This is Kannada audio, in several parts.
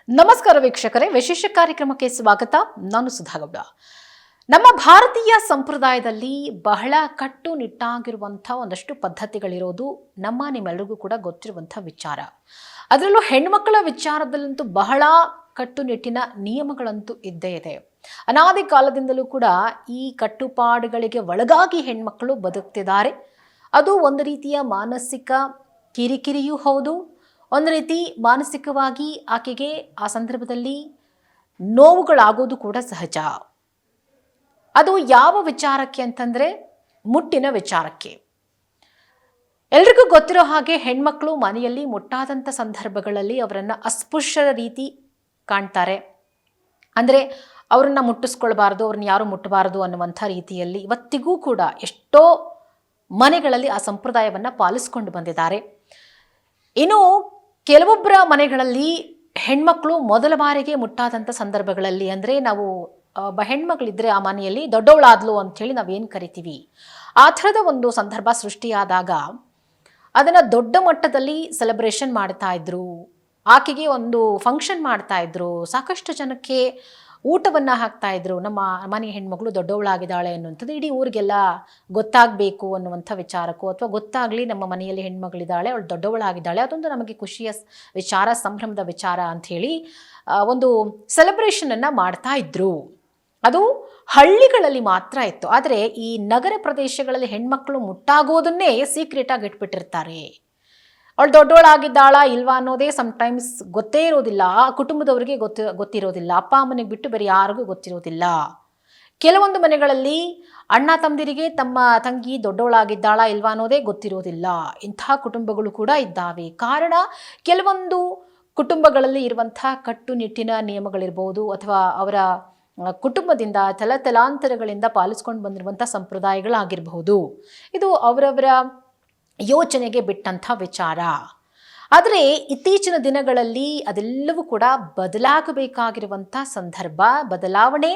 ನಮಸ್ಕಾರ ವೀಕ್ಷಕರೇ, ವಿಶೇಷ ಕಾರ್ಯಕ್ರಮಕ್ಕೆ ಸ್ವಾಗತ. ನಾನು ಸುಧಾಗೌಡ. ನಮ್ಮ ಭಾರತೀಯ ಸಂಪ್ರದಾಯದಲ್ಲಿ ಬಹಳ ಕಟ್ಟುನಿಟ್ಟಾಗಿರುವಂಥ ಒಂದಷ್ಟು ಪದ್ಧತಿಗಳಿರೋದು ನಿಮ್ಮೆಲ್ಲರಿಗೂ ಕೂಡ ಗೊತ್ತಿರುವಂಥ ವಿಚಾರ. ಅದರಲ್ಲೂ ಹೆಣ್ಮಕ್ಕಳ ವಿಚಾರದಲ್ಲಂತೂ ಬಹಳ ಕಟ್ಟುನಿಟ್ಟಿನ ನಿಯಮಗಳಂತೂ ಇದ್ದೇ ಇದೆ. ಅನಾದಿ ಕಾಲದಿಂದಲೂ ಕೂಡ ಈ ಕಟ್ಟುಪಾಡುಗಳಿಗೆ ಒಳಗಾಗಿ ಹೆಣ್ಮಕ್ಕಳು ಬದುಕ್ತಿದ್ದಾರೆ. ಅದು ಒಂದು ರೀತಿಯ ಮಾನಸಿಕ ಕಿರಿಕಿರಿಯೂ ಹೌದು, ಒಂದು ರೀತಿ ಮಾನಸಿಕವಾಗಿ ಆಕೆಗೆ ಆ ಸಂದರ್ಭದಲ್ಲಿ ನೋವುಗಳಾಗೋದು ಕೂಡ ಸಹಜ. ಅದು ಯಾವ ವಿಚಾರಕ್ಕೆ ಅಂತಂದರೆ ಮುಟ್ಟಿನ ವಿಚಾರಕ್ಕೆ. ಎಲ್ರಿಗೂ ಗೊತ್ತಿರೋ ಹಾಗೆ ಹೆಣ್ಮಕ್ಳು ಮನೆಯಲ್ಲಿ ಮುಟ್ಟಾದಂಥ ಸಂದರ್ಭಗಳಲ್ಲಿ ಅವರನ್ನು ಅಸ್ಪೃಶ್ಯರ ರೀತಿ ಕಾಣ್ತಾರೆ. ಅಂದರೆ ಅವ್ರನ್ನ ಮುಟ್ಟಿಸ್ಕೊಳ್ಬಾರ್ದು, ಅವ್ರನ್ನ ಯಾರು ಮುಟ್ಟಬಾರದು ಅನ್ನುವಂಥ ರೀತಿಯಲ್ಲಿ ಇವತ್ತಿಗೂ ಕೂಡ ಎಷ್ಟೋ ಮನೆಗಳಲ್ಲಿ ಆ ಸಂಪ್ರದಾಯವನ್ನು ಪಾಲಿಸ್ಕೊಂಡು ಬಂದಿದ್ದಾರೆ. ಇನ್ನು ಕೆಲವೊಬ್ಬರ ಮನೆಗಳಲ್ಲಿ ಹೆಣ್ಮಕ್ಳು ಮೊದಲ ಬಾರಿಗೆ ಮುಟ್ಟಾದಂಥ ಸಂದರ್ಭಗಳಲ್ಲಿ, ಅಂದರೆ ನಾವು ಒಬ್ಬ ಹೆಣ್ಮಗಳಿದ್ರೆ ಆ ಮನೆಯಲ್ಲಿ ದೊಡ್ಡವಳಾದ್ಲು ಅಂಥೇಳಿ ನಾವೇನು ಕರಿತೀವಿ, ಆ ಥರದ ಒಂದು ಸಂದರ್ಭ ಸೃಷ್ಟಿಯಾದಾಗ ಅದನ್ನು ದೊಡ್ಡ ಮಟ್ಟದಲ್ಲಿ ಸೆಲೆಬ್ರೇಷನ್ ಮಾಡ್ತಾ ಇದ್ರು. ಆಕೆಗೆ ಒಂದು ಫಂಕ್ಷನ್ ಮಾಡ್ತಾ ಇದ್ರು, ಸಾಕಷ್ಟು ಜನಕ್ಕೆ ಊಟವನ್ನು ಹಾಕ್ತಾ ಇದ್ರು. ನಮ್ಮ ಮನೆ ಹೆಣ್ಮಗಳು ದೊಡ್ಡವಳಾಗಿದ್ದಾಳೆ ಅನ್ನುವಂಥದ್ದು ಇಡೀ ಊರಿಗೆಲ್ಲ ಗೊತ್ತಾಗಬೇಕು ಅನ್ನುವಂಥ ವಿಚಾರಕ್ಕೂ, ಅಥವಾ ಗೊತ್ತಾಗಲಿ ನಮ್ಮ ಮನೆಯಲ್ಲಿ ಹೆಣ್ಮಗಳಿದ್ದಾಳೆ, ಅವಳು ದೊಡ್ಡವಳಾಗಿದ್ದಾಳೆ, ಅದೊಂದು ನಮಗೆ ಖುಷಿಯ ವಿಚಾರ, ಸಂಭ್ರಮದ ವಿಚಾರ ಅಂಥೇಳಿ ಒಂದು ಸೆಲೆಬ್ರೇಷನನ್ನು ಮಾಡ್ತಾ ಇದ್ರು. ಅದು ಹಳ್ಳಿಗಳಲ್ಲಿ ಮಾತ್ರ ಇತ್ತು. ಆದರೆ ಈ ನಗರ ಪ್ರದೇಶಗಳಲ್ಲಿ ಹೆಣ್ಮಕ್ಳು ಮುಟ್ಟಾಗೋದನ್ನೇ ಸೀಕ್ರೆಟಾಗಿ ಇಟ್ಬಿಟ್ಟಿರ್ತಾರೆ. ಅವಳು ದೊಡ್ಡವಳಾಗಿದ್ದಾಳ ಇಲ್ವಾ ಅನ್ನೋದೇ ಸಮಟೈಮ್ಸ್ ಗೊತ್ತೇ ಇರೋದಿಲ್ಲ. ಆ ಕುಟುಂಬದವರಿಗೆ ಗೊತ್ತಿರೋದಿಲ್ಲ. ಅಪ್ಪ ಅಮ್ಮನಿಗೆ ಬಿಟ್ಟು ಬೇರೆ ಯಾರಿಗೂ ಗೊತ್ತಿರೋದಿಲ್ಲ. ಕೆಲವೊಂದು ಮನೆಗಳಲ್ಲಿ ಅಣ್ಣ ತಮ್ಮದಿರಿಗೆ ತಮ್ಮ ತಂಗಿ ದೊಡ್ಡವಳಾಗಿದ್ದಾಳ ಇಲ್ವಾ ಅನ್ನೋದೇ ಗೊತ್ತಿರೋದಿಲ್ಲ. ಇಂಥ ಕುಟುಂಬಗಳು ಕೂಡ ಇದ್ದಾವೆ. ಕಾರಣ ಕೆಲವೊಂದು ಕುಟುಂಬಗಳಲ್ಲಿ ಇರುವಂಥ ಕಟ್ಟುನಿಟ್ಟಿನ ನಿಯಮಗಳಿರ್ಬೋದು, ಅಥವಾ ಅವರ ಕುಟುಂಬದಿಂದ ತಲತಲಾಂತರಗಳಿಂದ ಪಾಲಿಸ್ಕೊಂಡು ಬಂದಿರುವಂಥ ಸಂಪ್ರದಾಯಗಳಾಗಿರಬಹುದು. ಇದು ಅವರವರ ಯೋಚನೆಗೆ ಬಿಟ್ಟಂಥ ವಿಚಾರ. ಆದರೆ ಇತ್ತೀಚಿನ ದಿನಗಳಲ್ಲಿ ಅದೆಲ್ಲವೂ ಕೂಡ ಬದಲಾಗಬೇಕಾಗಿರುವಂಥ ಸಂದರ್ಭ, ಬದಲಾವಣೆ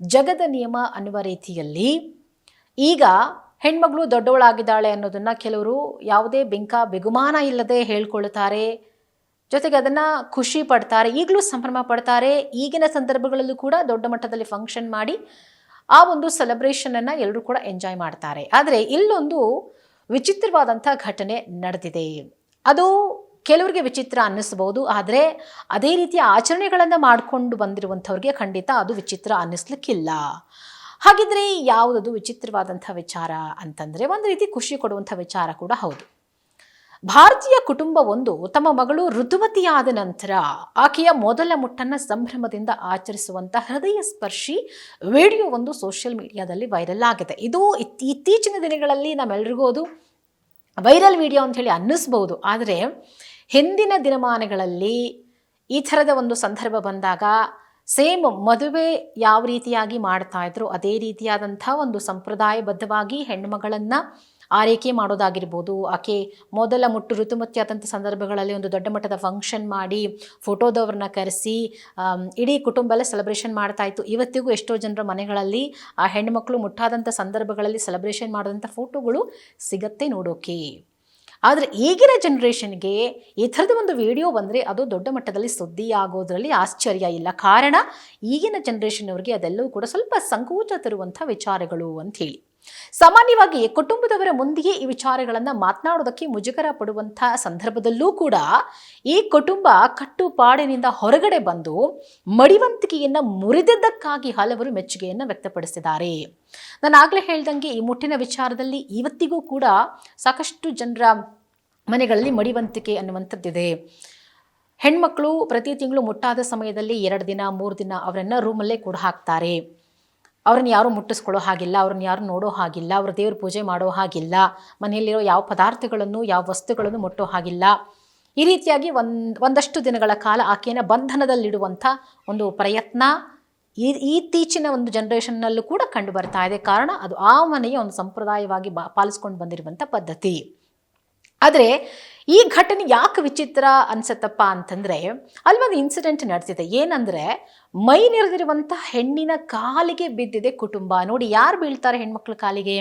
ಜಗದ ನಿಯಮ ಅನ್ನುವ ರೀತಿಯಲ್ಲಿ ಈಗ ಹೆಣ್ಮಗಳು ದೊಡ್ಡವಳಾಗಿದ್ದಾಳೆ ಅನ್ನೋದನ್ನು ಕೆಲವರು ಯಾವುದೇ ಬಿಗುಮಾನ ಇಲ್ಲದೆ ಹೇಳ್ಕೊಳ್ತಾರೆ. ಜೊತೆಗೆ ಅದನ್ನು ಖುಷಿ ಪಡ್ತಾರೆ, ಈಗಲೂ ಸಂಭ್ರಮ ಪಡ್ತಾರೆ. ಈಗಿನ ಸಂದರ್ಭಗಳಲ್ಲೂ ಕೂಡ ದೊಡ್ಡ ಮಟ್ಟದಲ್ಲಿ ಫಂಕ್ಷನ್ ಮಾಡಿ ಆ ಒಂದು ಸೆಲೆಬ್ರೇಷನನ್ನು ಎಲ್ಲರೂ ಕೂಡ ಎಂಜಾಯ್ ಮಾಡ್ತಾರೆ. ಆದರೆ ಇಲ್ಲೊಂದು ವಿಚಿತ್ರವಾದಂಥ ಘಟನೆ ನಡೆದಿದೆ. ಅದು ಕೆಲವರಿಗೆ ವಿಚಿತ್ರ ಅನ್ನಿಸ್ಬೋದು, ಆದರೆ ಅದೇ ರೀತಿಯ ಆಚರಣೆಗಳನ್ನು ಮಾಡಿಕೊಂಡು ಬಂದಿರುವಂಥವ್ರಿಗೆ ಖಂಡಿತ ಅದು ವಿಚಿತ್ರ ಅನ್ನಿಸ್ಲಿಕ್ಕಿಲ್ಲ. ಹಾಗಿದ್ರೆ ಯಾವುದದು ವಿಚಿತ್ರವಾದಂಥ ವಿಚಾರ ಅಂತಂದರೆ, ಒಂದು ರೀತಿ ಖುಷಿ ಕೊಡುವಂಥ ವಿಚಾರ ಕೂಡ ಹೌದು. ಭಾರತೀಯ ಕುಟುಂಬವೊಂದು ತಮ್ಮ ಮಗಳು ಋತುವತಿಯಾದ ನಂತರ ಆಕೆಯ ಮೊದಲ ಮುಟ್ಟನ್ನು ಸಂಭ್ರಮದಿಂದ ಆಚರಿಸುವಂಥ ಹೃದಯ ಸ್ಪರ್ಶಿ ವಿಡಿಯೋ ಒಂದು ಸೋಷಿಯಲ್ ಮೀಡಿಯಾದಲ್ಲಿ ವೈರಲ್ ಆಗಿದೆ. ಇದು ಇತ್ತೀಚಿನ ದಿನಗಳಲ್ಲಿ ನಮ್ಮೆಲ್ರಿಗೂ ಅದು ವೈರಲ್ ವಿಡಿಯೋ ಅಂಥೇಳಿ ಅನ್ನಿಸ್ಬೋದು. ಆದರೆ ಹಿಂದಿನ ದಿನಮಾನಗಳಲ್ಲಿ ಈ ಥರದ ಒಂದು ಸಂದರ್ಭ ಬಂದಾಗ ಸೇಮ್ ಮದುವೆ ಯಾವ ರೀತಿಯಾಗಿ ಮಾಡ್ತಾ ಇದ್ರು ಅದೇ ರೀತಿಯಾದಂಥ ಒಂದು ಸಂಪ್ರದಾಯಬದ್ಧವಾಗಿ ಹೆಣ್ಣುಮಗಳನ್ನು ಆರೈಕೆ ಮಾಡೋದಾಗಿರ್ಬೋದು. ಆಕೆ ಮೊದಲ ಮುಟ್ಟು ಋತುಮತಿಯಾದಂಥ ಸಂದರ್ಭಗಳಲ್ಲಿ ಒಂದು ದೊಡ್ಡ ಮಟ್ಟದ ಫಂಕ್ಷನ್ ಮಾಡಿ ಫೋಟೋದವ್ರನ್ನ ಕರೆಸಿ ಇಡೀ ಕುಟುಂಬ ಎಲ್ಲ ಸೆಲೆಬ್ರೇಷನ್ ಮಾಡ್ತಾ ಇತ್ತು. ಇವತ್ತಿಗೂ ಎಷ್ಟೋ ಜನರ ಮನೆಗಳಲ್ಲಿ ಆ ಹೆಣ್ಣುಮಕ್ಕಳು ಮುಟ್ಟಾದಂಥ ಸಂದರ್ಭಗಳಲ್ಲಿ ಸೆಲೆಬ್ರೇಷನ್ ಮಾಡಿದಂಥ ಫೋಟೋಗಳು ಸಿಗತ್ತೆ ನೋಡೋಕೆ. ಆದರೆ ಈಗಿನ ಜನ್ರೇಷನ್ಗೆ ಈ ಥರದ ಒಂದು ವಿಡಿಯೋ ಬಂದರೆ ಅದು ದೊಡ್ಡ ಮಟ್ಟದಲ್ಲಿ ಸುದ್ದಿ ಆಗೋದ್ರಲ್ಲಿ ಆಶ್ಚರ್ಯ ಇಲ್ಲ. ಕಾರಣ ಈಗಿನ ಜನ್ರೇಷನ್ನವ್ರಿಗೆ ಅದೆಲ್ಲವೂ ಕೂಡ ಸ್ವಲ್ಪ ಸಂಕೋಚ ತರುವಂಥ ವಿಚಾರಗಳು ಅಂಥೇಳಿ. ಸಾಮಾನ್ಯವಾಗಿ ಕುಟುಂಬದವರ ಮುಂದೆಯೇ ಈ ವಿಚಾರಗಳನ್ನು ಮಾತನಾಡೋದಕ್ಕೆ ಮುಜುಗರ ಪಡುವಂಥ ಸಂದರ್ಭದಲ್ಲೂ ಕೂಡ ಈ ಕುಟುಂಬ ಕಟ್ಟುಪಾಡಿನಿಂದ ಹೊರಗಡೆ ಬಂದು ಮಡಿವಂತಿಕೆಯನ್ನು ಮುರಿದಿದ್ದಕ್ಕಾಗಿ ಹಲವರು ಮೆಚ್ಚುಗೆಯನ್ನು ವ್ಯಕ್ತಪಡಿಸಿದ್ದಾರೆ. ನಾನು ಆಗಲೇ ಹೇಳ್ದಂಗೆ ಈ ಮುಟ್ಟಿನ ವಿಚಾರದಲ್ಲಿ ಇವತ್ತಿಗೂ ಕೂಡ ಸಾಕಷ್ಟು ಜನರ ಮನೆಗಳಲ್ಲಿ ಮಡಿವಂತಿಕೆ ಅನ್ನುವಂಥದ್ದಿದೆ. ಹೆಣ್ಮಕ್ಳು ಪ್ರತಿ ತಿಂಗಳು ಮುಟ್ಟಾದ ಸಮಯದಲ್ಲಿ 2 ದಿನ 3 ದಿನ ಅವರನ್ನು ರೂಮಲ್ಲೇ ಕೂಡ ಹಾಕ್ತಾರೆ. ಅವ್ರನ್ನ ಯಾರೂ ಮುಟ್ಟಿಸ್ಕೊಳ್ಳೋ ಹಾಗಿಲ್ಲ, ಅವ್ರನ್ನ ಯಾರು ನೋಡೋ ಹಾಗಿಲ್ಲ, ಅವ್ರ ದೇವ್ರ ಪೂಜೆ ಮಾಡೋ ಹಾಗಿಲ್ಲ, ಮನೆಯಲ್ಲಿರೋ ಯಾವ ಪದಾರ್ಥಗಳನ್ನು ಯಾವ ವಸ್ತುಗಳನ್ನು ಮುಟ್ಟೋ ಹಾಗಿಲ್ಲ. ಈ ರೀತಿಯಾಗಿ ಒಂದಷ್ಟು ದಿನಗಳ ಕಾಲ ಆಕೆಯನ್ನು ಬಂಧನದಲ್ಲಿಡುವಂಥ ಒಂದು ಪ್ರಯತ್ನ ಇತ್ತೀಚಿನ ಒಂದು ಜನ್ರೇಷನ್ನಲ್ಲೂ ಕೂಡ ಕಂಡು ಬರ್ತಾ ಇದೆ. ಕಾರಣ ಅದು ಆ ಮನೆಯ ಒಂದು ಸಂಪ್ರದಾಯವಾಗಿ ಪಾಲಿಸ್ಕೊಂಡು ಬಂದಿರುವಂಥ ಪದ್ಧತಿ. ಆದರೆ ಈ ಘಟನೆ ಯಾಕೆ ವಿಚಿತ್ರ ಅನ್ಸತ್ತಪ್ಪ ಅಂತಂದರೆ, ಅಲ್ಲೊಂದು ಇನ್ಸಿಡೆಂಟ್ ನಡೆದಿದೆ. ಏನಂದರೆ, ಮೈ ನೆರೆದಿರುವಂಥ ಹೆಣ್ಣಿನ ಕಾಲಿಗೆ ಬಿದ್ದಿದೆ ಕುಟುಂಬ. ನೋಡಿ, ಯಾರು ಬೀಳ್ತಾರೆ ಹೆಣ್ಮಕ್ಳ ಕಾಲಿಗೆ?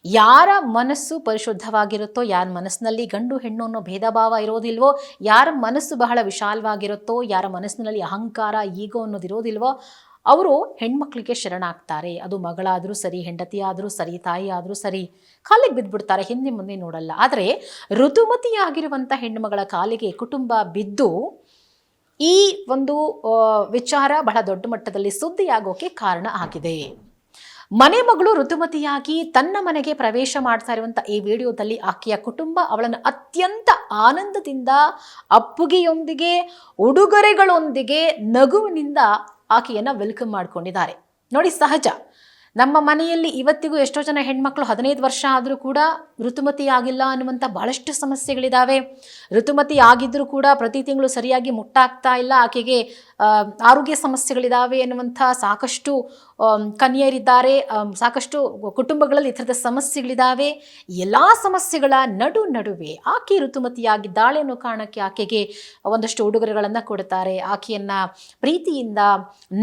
ಯಾರ ಮನಸ್ಸು ಪರಿಶುದ್ಧವಾಗಿರುತ್ತೋ, ಯಾರ ಮನಸ್ಸಿನಲ್ಲಿ ಗಂಡು ಹೆಣ್ಣು ಅನ್ನೋ ಭೇದ ಭಾವ ಇರೋದಿಲ್ವೋ, ಯಾರ ಮನಸ್ಸು ಬಹಳ ವಿಶಾಲವಾಗಿರುತ್ತೋ, ಯಾರ ಮನಸ್ಸಿನಲ್ಲಿ ಅಹಂಕಾರ ಈಗೋ ಅನ್ನೋದಿರೋದಿಲ್ವೋ ಅವರು ಹೆಣ್ಮಕ್ಳಿಗೆ ಶರಣಾಗ್ತಾರೆ. ಅದು ಮಗಳಾದರೂ ಸರಿ, ಹೆಂಡತಿ ಆದರೂ ಸರಿ, ತಾಯಿ ಆದರೂ ಸರಿ, ಕಾಲಿಗೆ ಬಿದ್ದುಬಿಡ್ತಾರೆ, ಹಿಂದೆ ಮುಂದೆ ನೋಡಲ್ಲ. ಆದರೆ ಋತುಮತಿಯಾಗಿರುವಂಥ ಹೆಣ್ಣುಮಗಳ ಕಾಲಿಗೆ ಕುಟುಂಬ ಬಿದ್ದು ಈ ಒಂದು ವಿಚಾರ ಬಹಳ ದೊಡ್ಡ ಮಟ್ಟದಲ್ಲಿ ಸುದ್ದಿಯಾಗೋಕೆ ಕಾರಣ ಆಗಿದೆ. ಮನೆ ಮಗಳು ಋತುಮತಿಯಾಗಿ ತನ್ನ ಮನೆಗೆ ಪ್ರವೇಶ ಮಾಡ್ತಾ ಇರುವಂಥ ಈ ವಿಡಿಯೋದಲ್ಲಿ ಆಕೆಯ ಕುಟುಂಬ ಅವಳನ್ನು ಅತ್ಯಂತ ಆನಂದದಿಂದ, ಅಪ್ಪುಗೆಯೊಂದಿಗೆ, ಉಡುಗೊರೆಗಳೊಂದಿಗೆ, ನಗುವಿನಿಂದ ಆಕೆಯನ್ನು ವೆಲ್ಕಮ್ ಮಾಡಿಕೊಂಡಿದ್ದಾರೆ. ನೋಡಿ, ಸಹಜ ನಮ್ಮ ಮನೆಯಲ್ಲಿ ಇವತ್ತಿಗೂ ಎಷ್ಟೋ ಜನ ಹೆಣ್ಮಕ್ಳು 15 ವರ್ಷ ಆದರೂ ಕೂಡ ಋತುಮತಿ ಆಗಿಲ್ಲ ಅನ್ನುವಂಥ ಭಾಳಷ್ಟು ಸಮಸ್ಯೆಗಳಿದ್ದಾವೆ. ಋತುಮತಿ ಆಗಿದ್ದರೂ ಕೂಡ ಪ್ರತಿ ತಿಂಗಳು ಸರಿಯಾಗಿ ಮುಟ್ಟಾಗ್ತಾ ಇಲ್ಲ, ಆಕೆಗೆ ಆರೋಗ್ಯ ಸಮಸ್ಯೆಗಳಿದ್ದಾವೆ ಎನ್ನುವಂಥ ಸಾಕಷ್ಟು ಕನ್ಯರಿದ್ದಾರೆ, ಸಾಕಷ್ಟು ಕುಟುಂಬಗಳಲ್ಲಿ ಈ ಥರದ ಸಮಸ್ಯೆಗಳಿದ್ದಾವೆ. ಎಲ್ಲ ಸಮಸ್ಯೆಗಳ ನಡುವೆ ಆಕೆ ಋತುಮತಿಯಾಗಿದ್ದಾಳೆ ಅನ್ನೋ ಕಾರಣಕ್ಕೆ ಆಕೆಗೆ ಒಂದಷ್ಟು ಉಡುಗೊರೆಗಳನ್ನು ಕೊಡ್ತಾರೆ. ಆಕೆಯನ್ನು ಪ್ರೀತಿಯಿಂದ,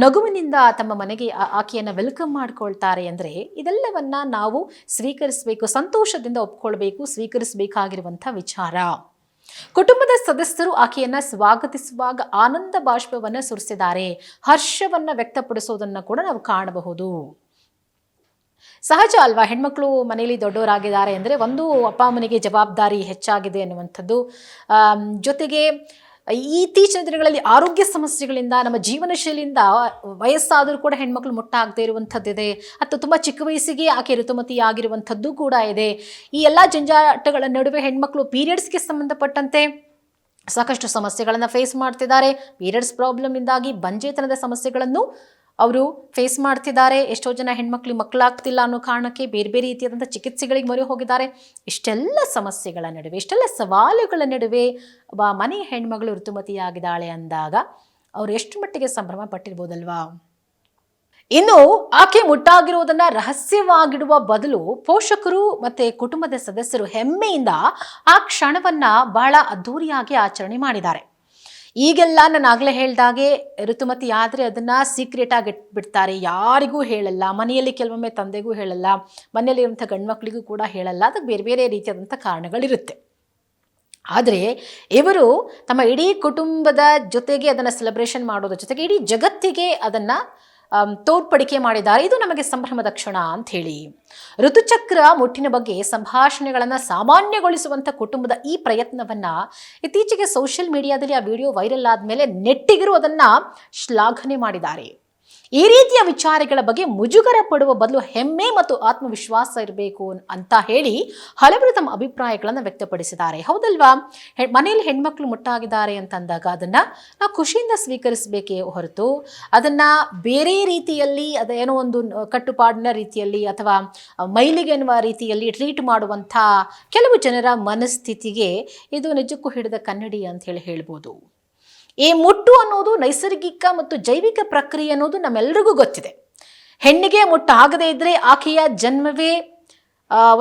ನಗುವಿನಿಂದ ತಮ್ಮ ಮನೆಗೆ ಆಕೆಯನ್ನು ವೆಲ್ಕಮ್ ಮಾಡ್ಕೊಳ್ತಾರೆ. ಅಂದರೆ ಇದೆಲ್ಲವನ್ನ ನಾವು ಸ್ವೀಕರಿಸಬೇಕು, ಸಂತೋಷದಿಂದ ಒಪ್ಕೊಳ್ಬೇಕು, ಸ್ವೀಕರಿಸಬೇಕಾಗಿರುವಂಥ ವಿಚಾರ. ಕುಟುಂಬದ ಸದಸ್ಯರು ಆಕೆಯನ್ನ ಸ್ವಾಗತಿಸುವಾಗ ಆನಂದ ಬಾಷ್ಪವನ್ನು ಸುರಿಸಿದ್ದಾರೆ, ಹರ್ಷವನ್ನ ವ್ಯಕ್ತಪಡಿಸೋದನ್ನ ಕೂಡ ನಾವು ಕಾಣಬಹುದು. ಸಹಜ ಅಲ್ವಾ, ಹೆಣ್ಮಕ್ಳು ಮನೆಯಲ್ಲಿ ದೊಡ್ಡವರಾಗಿದ್ದಾರೆ ಅಂದರೆ ಒಂದು ಅಪ್ಪ ಅಮ್ಮನಿಗೆ ಜವಾಬ್ದಾರಿ ಹೆಚ್ಚಾಗಿದೆ ಅನ್ನುವಂಥದ್ದು. ಜೊತೆಗೆ ಇತ್ತೀಚಿನ ದಿನಗಳಲ್ಲಿ ಆರೋಗ್ಯ ಸಮಸ್ಯೆಗಳಿಂದ, ನಮ್ಮ ಜೀವನ ಶೈಲಿಯಿಂದ ವಯಸ್ಸಾದರೂ ಕೂಡ ಹೆಣ್ಮಕ್ಳು ಮುಟ್ಟಾಗದೇ ಇರುವಂಥದ್ದಿದೆ, ಅಥವಾ ತುಂಬ ಚಿಕ್ಕ ವಯಸ್ಸಿಗೆ ಆಕೆ ಋತುಮತಿ ಆಗಿರುವಂಥದ್ದು ಕೂಡ ಇದೆ. ಈ ಎಲ್ಲ ಜಂಜಾಟಗಳ ನಡುವೆ ಹೆಣ್ಮಕ್ಳು ಪೀರಿಯಡ್ಸ್ಗೆ ಸಂಬಂಧಪಟ್ಟಂತೆ ಸಾಕಷ್ಟು ಸಮಸ್ಯೆಗಳನ್ನು ಫೇಸ್ ಮಾಡ್ತಿದ್ದಾರೆ. ಪೀರಿಯಡ್ಸ್ ಪ್ರಾಬ್ಲಮ್ನಿಂದಾಗಿ ಬಂಜೇತನದ ಸಮಸ್ಯೆಗಳನ್ನು ಅವರು ಫೇಸ್ ಮಾಡ್ತಿದ್ದಾರೆ. ಎಷ್ಟೋ ಜನ ಹೆಣ್ಮಕ್ಳಿಗೆ ಮಕ್ಕಳಾಗ್ತಿಲ್ಲ ಅನ್ನೋ ಕಾರಣಕ್ಕೆ ಬೇರೆ ಬೇರೆ ರೀತಿಯಾದಂಥ ಚಿಕಿತ್ಸೆಗಳಿಗೆ ಮೊರೆ ಹೋಗಿದ್ದಾರೆ. ಇಷ್ಟೆಲ್ಲ ಸಮಸ್ಯೆಗಳ ನಡುವೆ, ಇಷ್ಟೆಲ್ಲ ಸವಾಲುಗಳ ನಡುವೆ ಒಬ್ಬ ಮನೆಯ ಹೆಣ್ಮಗಳು ಋತುಮತಿಯಾಗಿದ್ದಾಳೆ ಅಂದಾಗ ಅವರು ಎಷ್ಟು ಮಟ್ಟಿಗೆ ಸಂಭ್ರಮ ಪಟ್ಟಿರ್ಬೋದಲ್ವಾ. ಇನ್ನು ಆಕೆ ಮುಟ್ಟಾಗಿರುವುದನ್ನು ರಹಸ್ಯವಾಗಿಡುವ ಬದಲು ಪೋಷಕರು ಮತ್ತು ಕುಟುಂಬದ ಸದಸ್ಯರು ಹೆಮ್ಮೆಯಿಂದ ಆ ಕ್ಷಣವನ್ನು ಬಹಳ ಅದ್ಧೂರಿಯಾಗಿ ಆಚರಣೆ ಮಾಡಿದ್ದಾರೆ. ಈಗೆಲ್ಲ ನಾನು ಆಗಲೇ ಹೇಳ್ದಾಗೆ ಋತುಮತಿ ಆದರೆ ಅದನ್ನು ಸೀಕ್ರೆಟಾಗಿ ಇಟ್ಬಿಡ್ತಾರೆ, ಯಾರಿಗೂ ಹೇಳಲ್ಲ. ಮನೆಯಲ್ಲಿ ಕೆಲವೊಮ್ಮೆ ತಂದೆಗೂ ಹೇಳಲ್ಲ, ಮನೆಯಲ್ಲಿರುವಂಥ ಗಂಡ್ಮಕ್ಳಿಗೂ ಕೂಡ ಹೇಳಲ್ಲ. ಅದಕ್ಕೆ ಬೇರೆ ಬೇರೆ ರೀತಿಯಾದಂಥ ಕಾರಣಗಳಿರುತ್ತೆ. ಆದರೆ ಇವರು ತಮ್ಮ ಇಡೀ ಕುಟುಂಬದ ಜೊತೆಗೆ ಅದನ್ನು ಸೆಲೆಬ್ರೇಷನ್ ಮಾಡೋದ್ರ ಜೊತೆಗೆ ಇಡೀ ಜಗತ್ತಿಗೆ ಅದನ್ನು ತೋರ್ಪಡಿಕೆ ಮಾಡಿದ್ದಾರೆ. ಇದು ನಮಗೆ ಸಂಭ್ರಮದ ಕ್ಷಣ ಅಂತ ಹೇಳಿ. ಋತುಚಕ್ರ ಮುಟ್ಟಿನ ಬಗ್ಗೆ ಸಂಭಾಷಣೆಗಳನ್ನು ಸಾಮಾನ್ಯಗೊಳಿಸುವಂಥ ಕುಟುಂಬದ ಈ ಪ್ರಯತ್ನವನ್ನು ಇತ್ತೀಚೆಗೆ ಸೋಷಿಯಲ್ ಮೀಡಿಯಾದಲ್ಲಿ ಆ ವಿಡಿಯೋ ವೈರಲ್ ಆದಮೇಲೆ ನೆಟ್ಟಿಗರು ಅದನ್ನು ಶ್ಲಾಘನೆ ಮಾಡಿದ್ದಾರೆ. ಈ ರೀತಿಯ ವಿಚಾರಗಳ ಬಗ್ಗೆ ಮುಜುಗರ ಪಡುವ ಬದಲು ಹೆಮ್ಮೆ ಮತ್ತು ಆತ್ಮವಿಶ್ವಾಸ ಇರಬೇಕು ಅಂತ ಹೇಳಿ ಹಲವರು ತಮ್ಮ ಅಭಿಪ್ರಾಯಗಳನ್ನು ವ್ಯಕ್ತಪಡಿಸಿದ್ದಾರೆ. ಹೌದಲ್ವಾ, ಮನೆಯಲ್ಲಿ ಹೆಣ್ಮಕ್ಳು ಮುಟ್ಟಾಗಿದ್ದಾರೆ ಅಂತಂದಾಗ ಅದನ್ನು ನಾವು ಖುಷಿಯಿಂದ ಸ್ವೀಕರಿಸಬೇಕೇ ಹೊರತು ಅದನ್ನು ಬೇರೆ ರೀತಿಯಲ್ಲಿ, ಅದೇನೋ ಒಂದು ಕಟ್ಟುಪಾಡಿನ ರೀತಿಯಲ್ಲಿ ಅಥವಾ ಮೈಲಿಗೆ ಎನ್ನುವ ರೀತಿಯಲ್ಲಿ ಟ್ರೀಟ್ ಮಾಡುವಂಥ ಕೆಲವು ಜನರ ಮನಸ್ಥಿತಿಗೆ ಇದು ನಿಜಕ್ಕೂ ಹಿಡಿದ ಕನ್ನಡಿ ಅಂತ ಹೇಳ್ಬೋದು. ಈ ಮುಟ್ಟು ಅನ್ನೋದು ನೈಸರ್ಗಿಕ ಮತ್ತು ಜೈವಿಕ ಪ್ರಕ್ರಿಯೆ ಅನ್ನೋದು ನಮ್ಮೆಲ್ಲರಿಗೂ ಗೊತ್ತಿದೆ. ಹೆಣ್ಣಿಗೆ ಮುಟ್ಟು ಆಗದೇ ಇದ್ದರೆ ಆಕೆಯ ಜನ್ಮವೇ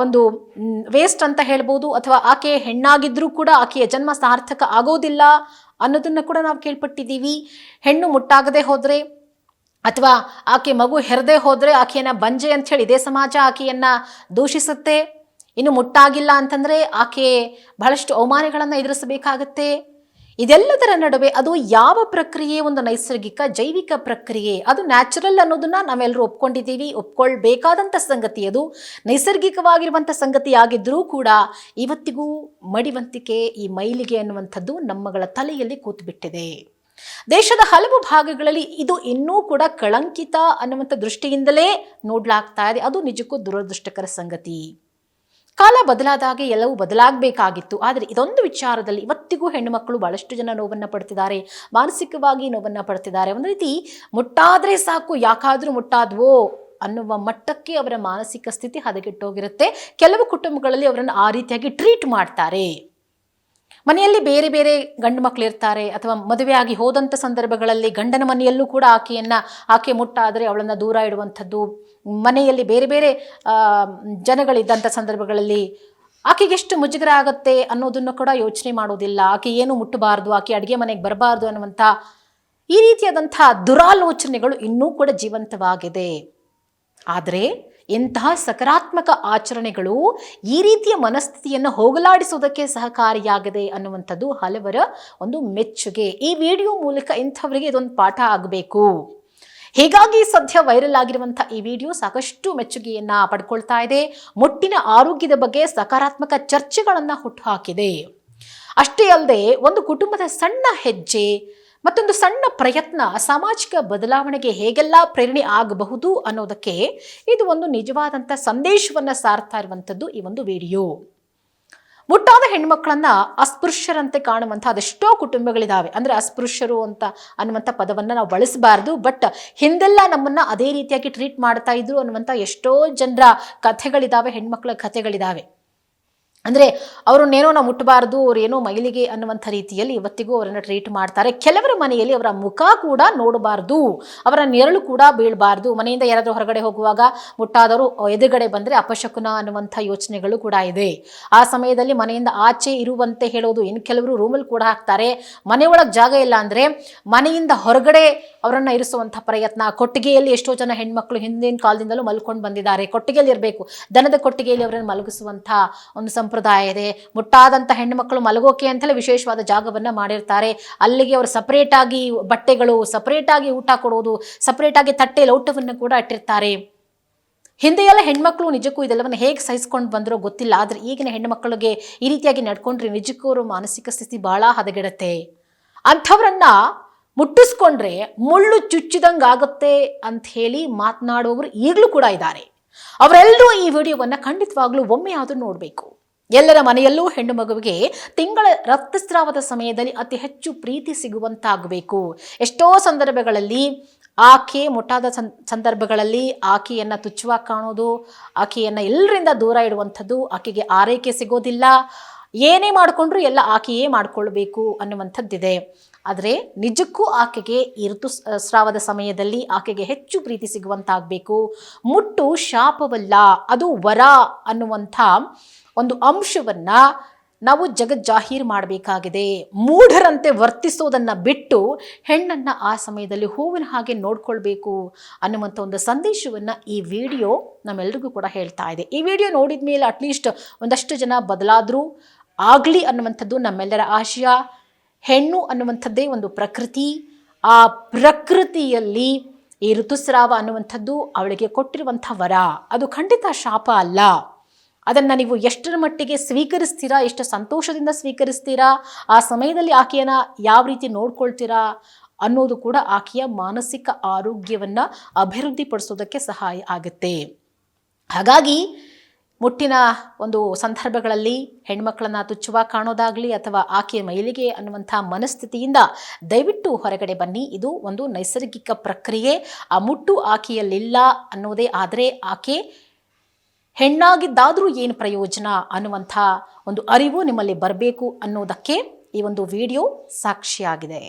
ಒಂದು ವೇಸ್ಟ್ ಅಂತ ಹೇಳ್ಬೋದು, ಅಥವಾ ಆಕೆ ಹೆಣ್ಣಾಗಿದ್ದರೂ ಕೂಡ ಆಕೆಯ ಜನ್ಮ ಸಾರ್ಥಕ ಆಗೋದಿಲ್ಲ ಅನ್ನೋದನ್ನು ಕೂಡ ನಾವು ಕೇಳ್ಪಟ್ಟಿದ್ದೀವಿ. ಹೆಣ್ಣು ಮುಟ್ಟಾಗದೆ ಹೋದರೆ ಅಥವಾ ಆಕೆ ಮಗು ಹೆರದೆ ಹೋದರೆ ಆಕೆಯನ್ನು ಬಂಜೆ ಅಂಥೇಳಿ ಇದೇ ಸಮಾಜ ಆಕೆಯನ್ನು ದೂಷಿಸುತ್ತೆ. ಇನ್ನು ಮುಟ್ಟಾಗಿಲ್ಲ ಅಂತಂದರೆ ಆಕೆ ಬಹಳಷ್ಟು ಅವಮಾನಗಳನ್ನು ಎದುರಿಸಬೇಕಾಗತ್ತೆ. ಇದೆಲ್ಲದರ ನಡುವೆ ಅದು ಯಾವ ಪ್ರಕ್ರಿಯೆ, ಒಂದು ನೈಸರ್ಗಿಕ ಜೈವಿಕ ಪ್ರಕ್ರಿಯೆ, ಅದು ನ್ಯಾಚುರಲ್ ಅನ್ನೋದನ್ನ ನಾವೆಲ್ಲರೂ ಒಪ್ಕೊಂಡಿದ್ದೀವಿ, ಒಪ್ಕೊಳ್ಬೇಕಾದಂಥ ಸಂಗತಿ. ಅದು ನೈಸರ್ಗಿಕವಾಗಿರುವಂಥ ಸಂಗತಿ ಆಗಿದ್ದರೂ ಕೂಡ ಇವತ್ತಿಗೂ ಮಡಿವಂತಿಕೆ, ಈ ಮೈಲಿಗೆ ಅನ್ನುವಂಥದ್ದು ನಮ್ಮಗಳ ತಲೆಯಲ್ಲಿ ಕೂತ್ಬಿಟ್ಟಿದೆ. ದೇಶದ ಹಲವು ಭಾಗಗಳಲ್ಲಿ ಇದು ಇನ್ನೂ ಕೂಡ ಕಳಂಕಿತ ಅನ್ನುವಂಥ ದೃಷ್ಟಿಯಿಂದಲೇ ನೋಡ್ಲಾಗ್ತಾ ಇದೆ. ಅದು ನಿಜಕ್ಕೂ ದುರದೃಷ್ಟಕರ ಸಂಗತಿ. ಕಾಲ ಬದಲಾದಾಗೆ ಎಲ್ಲವೂ ಬದಲಾಗಬೇಕಾಗಿತ್ತು. ಆದರೆ ಇದೊಂದು ವಿಚಾರದಲ್ಲಿ ಇವತ್ತಿಗೂ ಹೆಣ್ಣುಮಕ್ಕಳು ಬಹಳಷ್ಟು ಜನ ನೋವನ್ನು ಪಡ್ತಿದ್ದಾರೆ, ಮಾನಸಿಕವಾಗಿ ನೋವನ್ನು ಪಡ್ತಿದ್ದಾರೆ. ಒಂದು ರೀತಿ ಮುಟ್ಟಾದರೆ ಸಾಕು, ಯಾಕಾದರೂ ಮುಟ್ಟಾದ್ವೋ ಅನ್ನುವ ಮಟ್ಟಕ್ಕೆ ಅವರ ಮಾನಸಿಕ ಸ್ಥಿತಿ ಹದಗೆಟ್ಟೋಗಿರುತ್ತೆ. ಕೆಲವು ಕುಟುಂಬಗಳಲ್ಲಿ ಅವರನ್ನು ಆ ರೀತಿಯಾಗಿ ಟ್ರೀಟ್ ಮಾಡ್ತಾರೆ. ಮನೆಯಲ್ಲಿ ಬೇರೆ ಬೇರೆ ಗಂಡು ಮಕ್ಕಳು ಇರ್ತಾರೆ, ಅಥವಾ ಮದುವೆಯಾಗಿ ಹೋದಂಥ ಸಂದರ್ಭಗಳಲ್ಲಿ ಗಂಡನ ಮನೆಯಲ್ಲೂ ಕೂಡ ಆಕೆ ಮುಟ್ಟಾದರೆ ಅವಳನ್ನು ದೂರ ಇಡುವಂಥದ್ದು, ಮನೆಯಲ್ಲಿ ಬೇರೆ ಬೇರೆ ಜನಗಳಿದ್ದಂಥ ಸಂದರ್ಭಗಳಲ್ಲಿ ಆಕೆಗೆಷ್ಟು ಮುಜುಗರ ಆಗುತ್ತೆ ಅನ್ನೋದನ್ನು ಕೂಡ ಯೋಚನೆ ಮಾಡೋದಿಲ್ಲ. ಆಕೆ ಏನು ಮುಟ್ಟಬಾರ್ದು, ಆಕೆ ಅಡುಗೆ ಮನೆಗೆ ಬರಬಾರ್ದು ಅನ್ನುವಂಥ ಈ ರೀತಿಯಾದಂಥ ದುರಾಲೋಚನೆಗಳು ಇನ್ನೂ ಕೂಡ ಜೀವಂತವಾಗಿದೆ. ಆದರೆ ಇಂತಹ ಸಕಾರಾತ್ಮಕ ಆಚರಣೆಗಳು ಈ ರೀತಿಯ ಮನಸ್ಥಿತಿಯನ್ನು ಹೋಗಲಾಡಿಸುವುದಕ್ಕೆ ಸಹಕಾರಿಯಾಗಿದೆ ಅನ್ನುವಂಥದ್ದು ಹಲವರ ಒಂದು ಮೆಚ್ಚುಗೆ. ಈ ವಿಡಿಯೋ ಮೂಲಕ ಇಂಥವರಿಗೆ ಇದೊಂದು ಪಾಠ ಆಗಬೇಕು. ಹೀಗಾಗಿ ಸದ್ಯ ವೈರಲ್ ಆಗಿರುವಂಥ ಈ ವಿಡಿಯೋ ಸಾಕಷ್ಟು ಮೆಚ್ಚುಗೆಯನ್ನ ಪಡ್ಕೊಳ್ತಾ ಇದೆ. ಮುಟ್ಟಿನ ಆರೋಗ್ಯದ ಬಗ್ಗೆ ಸಕಾರಾತ್ಮಕ ಚರ್ಚೆಗಳನ್ನು ಹುಟ್ಟುಹಾಕಿದೆ. ಅಷ್ಟೇ ಅಲ್ಲದೆ ಒಂದು ಕುಟುಂಬದ ಸಣ್ಣ ಹೆಜ್ಜೆ ಮತ್ತೊಂದು ಸಣ್ಣ ಪ್ರಯತ್ನ ಸಾಮಾಜಿಕ ಬದಲಾವಣೆಗೆ ಹೇಗೆಲ್ಲ ಪ್ರೇರಣೆ ಆಗಬಹುದು ಅನ್ನೋದಕ್ಕೆ ಇದು ಒಂದು ನಿಜವಾದಂಥ ಸಂದೇಶವನ್ನು ಸಾರ್ತಾ ಇರುವಂಥದ್ದು ಈ ಒಂದು ವಿಡಿಯೋ. ಮುಟ್ಟಾದ ಹೆಣ್ಮಕ್ಳನ್ನ ಅಸ್ಪೃಶ್ಯರಂತೆ ಕಾಣುವಂಥ ಅದೆಷ್ಟೋ ಕುಟುಂಬಗಳಿದಾವೆ. ಅಂದರೆ ಅಸ್ಪೃಶ್ಯರು ಅಂತ ಅನ್ನುವಂಥ ಪದವನ್ನು ನಾವು ಬಳಸಬಾರ್ದು, ಬಟ್ ಹಿಂದೆಲ್ಲ ನಮ್ಮನ್ನ ಅದೇ ರೀತಿಯಾಗಿ ಟ್ರೀಟ್ ಮಾಡ್ತಾ ಇದ್ರು ಅನ್ನುವಂಥ ಎಷ್ಟೋ ಜನರ ಕಥೆಗಳಿದಾವೆ, ಹೆಣ್ಮಕ್ಳ ಕಥೆಗಳಿದಾವೆ. ಅಂದರೆ ಅವ್ರನ್ನೇನೋ ನಾವು ಮುಟ್ಟಬಾರ್ದು, ಅವ್ರೇನೋ ಮೈಲಿಗೆ ಅನ್ನುವಂಥ ರೀತಿಯಲ್ಲಿ ಇವತ್ತಿಗೂ ಅವರನ್ನು ಟ್ರೀಟ್ ಮಾಡ್ತಾರೆ. ಕೆಲವರ ಮನೆಯಲ್ಲಿ ಅವರ ಮುಖ ಕೂಡ ನೋಡಬಾರ್ದು, ಅವರ ನೆರಳು ಕೂಡ ಬೀಳಬಾರ್ದು. ಮನೆಯಿಂದ ಯಾರಾದರೂ ಹೊರಗಡೆ ಹೋಗುವಾಗ ಮುಟ್ಟಾದವರು ಎದುರುಗಡೆ ಬಂದರೆ ಅಪಶಕುನ ಅನ್ನುವಂಥ ಯೋಚನೆಗಳು ಕೂಡ ಇದೆ. ಆ ಸಮಯದಲ್ಲಿ ಮನೆಯಿಂದ ಆಚೆ ಇರುವಂತೆ ಹೇಳೋದು. ಇನ್ನು ಕೆಲವರು ರೂಮಲ್ಲಿ ಕೂಡ ಹಾಕ್ತಾರೆ. ಮನೆಯೊಳಗೆ ಜಾಗ ಇಲ್ಲ ಅಂದರೆ ಮನೆಯಿಂದ ಹೊರಗಡೆ ಅವರನ್ನು ಇರಿಸುವಂಥ ಪ್ರಯತ್ನ. ಕೊಟ್ಟಿಗೆಯಲ್ಲಿ ಎಷ್ಟೋ ಜನ ಹೆಣ್ಮಕ್ಳು ಹಿಂದಿನ ಕಾಲದಿಂದಲೂ ಮಲ್ಕೊಂಡು ಬಂದಿದ್ದಾರೆ. ಕೊಟ್ಟಿಗೆಯಲ್ಲಿ ಇರಬೇಕು, ದನದ ಕೊಟ್ಟಿಗೆಯಲ್ಲಿ ಅವರನ್ನು ಮಲಗಿಸುವಂಥ ಒಂದು ಸಂಪ್ರದಾಯ ಇದೆ. ಮುಟ್ಟಾದಂಥ ಹೆಣ್ಣು ಮಕ್ಕಳು ಮಲಗೋಕೆ ಅಂತಲೇ ವಿಶೇಷವಾದ ಜಾಗವನ್ನು ಮಾಡಿರ್ತಾರೆ. ಅಲ್ಲಿಗೆ ಅವರು ಸಪರೇಟ್ ಆಗಿ ಬಟ್ಟೆಗಳು, ಸಪರೇಟ್ ಆಗಿ ಊಟ ಕೊಡೋದು, ಸಪರೇಟ್ ಆಗಿ ತಟ್ಟೆ ಲೋಟವನ್ನು ಕೂಡ ಇಟ್ಟಿರ್ತಾರೆ. ಹಿಂದೆ ಎಲ್ಲ ಹೆಣ್ಮಕ್ಳು ನಿಜಕ್ಕೂ ಇದೆಲ್ಲವನ್ನು ಹೇಗೆ ಸಹಿಸ್ಕೊಂಡು ಬಂದರೋ ಗೊತ್ತಿಲ್ಲ. ಆದರೆ ಈಗಿನ ಹೆಣ್ಣು ಮಕ್ಕಳಿಗೆ ಈ ರೀತಿಯಾಗಿ ನಡ್ಕೊಂಡ್ರೆ ನಿಜಕ್ಕೂ ಅವರು ಮಾನಸಿಕ ಸ್ಥಿತಿ ಬಹಳ ಹದಗೆಡುತ್ತೆ. ಅಂಥವ್ರನ್ನ ಮುಟ್ಟಿಸ್ಕೊಂಡ್ರೆ ಮುಳ್ಳು ಚುಚ್ಚಿದಂಗಾಗುತ್ತೆ ಅಂತ ಹೇಳಿ ಮಾತನಾಡುವವರು ಈಗಲೂ ಕೂಡ ಇದ್ದಾರೆ. ಅವರೆಲ್ಲರೂ ಈ ವಿಡಿಯೋವನ್ನು ಖಂಡಿತವಾಗ್ಲೂ ಒಮ್ಮೆ ಆದರೂ ನೋಡಬೇಕು. ಎಲ್ಲರ ಮನೆಯಲ್ಲೂ ಹೆಣ್ಣು ಮಗುವಿಗೆ ತಿಂಗಳ ರಕ್ತಸ್ರಾವದ ಸಮಯದಲ್ಲಿ ಅತಿ ಹೆಚ್ಚು ಪ್ರೀತಿ ಸಿಗುವಂತಾಗಬೇಕು. ಎಷ್ಟೋ ಸಂದರ್ಭಗಳಲ್ಲಿ ಆಕೆ ಮುಟ್ಟಾದ ಸಂದರ್ಭಗಳಲ್ಲಿ ಆಕೆಯನ್ನು ತುಚ್ಛವಾಗಿ ಕಾಣೋದು, ಆಕೆಯನ್ನು ಎಲ್ಲರಿಂದ ದೂರ ಇಡುವಂಥದ್ದು, ಆಕೆಗೆ ಆರೈಕೆ ಸಿಗೋದಿಲ್ಲ, ಏನೇ ಮಾಡಿಕೊಂಡ್ರೂ ಎಲ್ಲ ಆಕೆಯೇ ಮಾಡಿಕೊಳ್ಬೇಕು ಅನ್ನುವಂಥದ್ದಿದೆ. ಆದರೆ ನಿಜಕ್ಕೂ ಆಕೆಗೆ ಈ ಋತುಸ್ರಾವದ ಸಮಯದಲ್ಲಿ ಆಕೆಗೆ ಹೆಚ್ಚು ಪ್ರೀತಿ ಸಿಗುವಂತಾಗಬೇಕು. ಮುಟ್ಟು ಶಾಪವಲ್ಲ, ಅದು ವರ ಅನ್ನುವಂಥ ಒಂದು ಅಂಶವನ್ನು ನಾವು ಜಗಜ್ಜಾಹೀರು ಮಾಡಬೇಕಾಗಿದೆ. ಮೂಢರಂತೆ ವರ್ತಿಸೋದನ್ನು ಬಿಟ್ಟು ಹೆಣ್ಣನ್ನು ಆ ಸಮಯದಲ್ಲಿ ಹೂವಿನ ಹಾಗೆ ನೋಡ್ಕೊಳ್ಬೇಕು ಅನ್ನುವಂಥ ಒಂದು ಸಂದೇಶವನ್ನು ಈ ವಿಡಿಯೋ ನಮ್ಮೆಲ್ರಿಗೂ ಕೂಡ ಹೇಳ್ತಾ ಇದೆ. ಈ ವಿಡಿಯೋ ನೋಡಿದ ಮೇಲೆ ಅಟ್ಲೀಸ್ಟ್ ಒಂದಷ್ಟು ಜನ ಬದಲಾದರೂ ಆಗಲಿ ಅನ್ನುವಂಥದ್ದು ನಮ್ಮೆಲ್ಲರ ಆಶಯ. ಹೆಣ್ಣು ಅನ್ನುವಂಥದ್ದೇ ಒಂದು ಪ್ರಕೃತಿ. ಆ ಪ್ರಕೃತಿಯಲ್ಲಿ ಈ ಋತುಸ್ರಾವ ಅನ್ನುವಂಥದ್ದು ಅವಳಿಗೆ ಕೊಟ್ಟಿರುವಂಥ ವರ, ಅದು ಖಂಡಿತ ಶಾಪ ಅಲ್ಲ. ಅದನ್ನು ನೀವು ಎಷ್ಟರ ಮಟ್ಟಿಗೆ ಸ್ವೀಕರಿಸ್ತೀರಾ, ಎಷ್ಟು ಸಂತೋಷದಿಂದ ಸ್ವೀಕರಿಸ್ತೀರಾ, ಆ ಸಮಯದಲ್ಲಿ ಆಕೆಯನ್ನು ಯಾವ ರೀತಿ ನೋಡ್ಕೊಳ್ತೀರಾ ಅನ್ನೋದು ಕೂಡ ಆಕೆಯ ಮಾನಸಿಕ ಆರೋಗ್ಯವನ್ನು ಅಭಿವೃದ್ಧಿಪಡಿಸೋದಕ್ಕೆ ಸಹಾಯ ಆಗುತ್ತೆ. ಹಾಗಾಗಿ ಮುಟ್ಟಿನ ಒಂದು ಸಂದರ್ಭಗಳಲ್ಲಿ ಹೆಣ್ಮಕ್ಳನ್ನ ತುಚ್ಛವಾಗಿ ಕಾಣೋದಾಗಲಿ ಅಥವಾ ಆಕೆಯ ಮೈಲಿಗೆ ಅನ್ನುವಂಥ ಮನಸ್ಥಿತಿಯಿಂದ ದಯವಿಟ್ಟು ಹೊರಗಡೆ ಬನ್ನಿ. ಇದು ಒಂದು ನೈಸರ್ಗಿಕ ಪ್ರಕ್ರಿಯೆ. ಆ ಮುಟ್ಟು ಆಕೆಯಲ್ಲಿಲ್ಲ ಅನ್ನೋದೇ ಆದರೆ ಆಕೆ ಹೆಣ್ಣಾಗಿದ್ದಾದರೂ ಏನು ಪ್ರಯೋಜನ ಅನ್ನುವಂಥ ಒಂದು ಅರಿವು ನಿಮ್ಮಲ್ಲಿ ಬರಬೇಕು ಅನ್ನೋದಕ್ಕೆ ಈ ಒಂದು ವಿಡಿಯೋ ಸಾಕ್ಷಿಯಾಗಿದೆ.